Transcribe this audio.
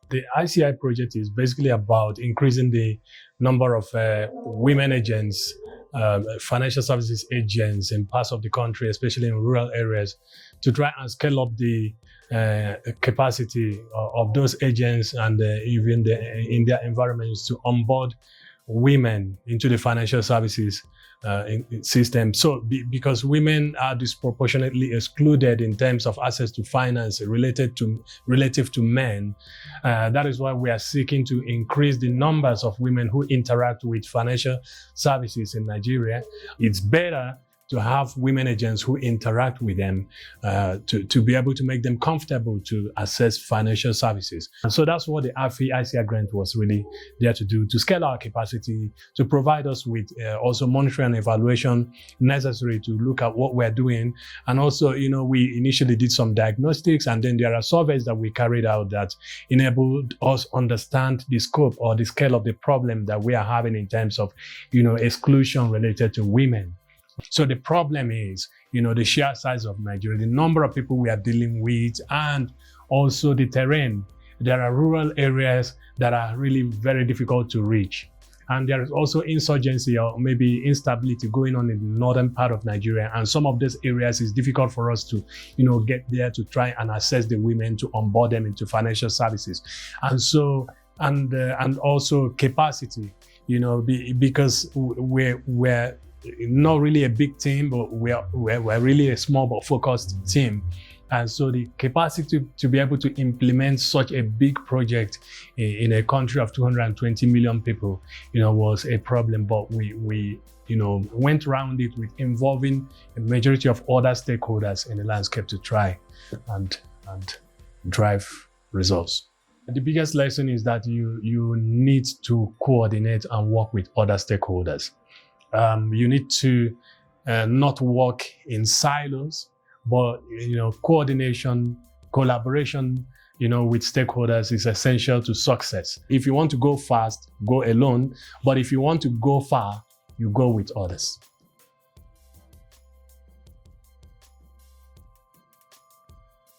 The ICI project is basically about increasing the number of women agents, financial services agents in parts of the country, especially in rural areas, to try and scale up the capacity of those agents and even in their environments to onboard women into the financial services system. So because women are disproportionately excluded in terms of access to finance relative to men, that is why we are seeking to increase the numbers of women who interact with financial services in Nigeria. It's better to have women agents who interact with them to be able to make them comfortable to access financial services. And so that's what the ICI grant was really there to do, to scale our capacity, to provide us with also monitoring and evaluation necessary to look at what we're doing. And also, we initially did some diagnostics, and then there are surveys that we carried out that enabled us understand the scope or the scale of the problem that we are having in terms of, exclusion related to women. So the problem is, the sheer size of Nigeria, the number of people we are dealing with, and also the terrain. There are rural areas that are really very difficult to reach. And there is also insurgency or maybe instability going on in the northern part of Nigeria. And some of these areas is difficult for us to, get there to try and assess the women, to onboard them into financial services. And so, and also capacity, because we're not really a big team, but we're really a small but focused team. And so the capacity to be able to implement such a big project in a country of 220 million people, was a problem. But we went around it with involving a majority of other stakeholders in the landscape to try and drive results. The biggest lesson is that you need to coordinate and work with other stakeholders. You need to not work in silos, but coordination, collaboration, with stakeholders is essential to success. If you want to go fast, go alone. But if you want to go far, you go with others.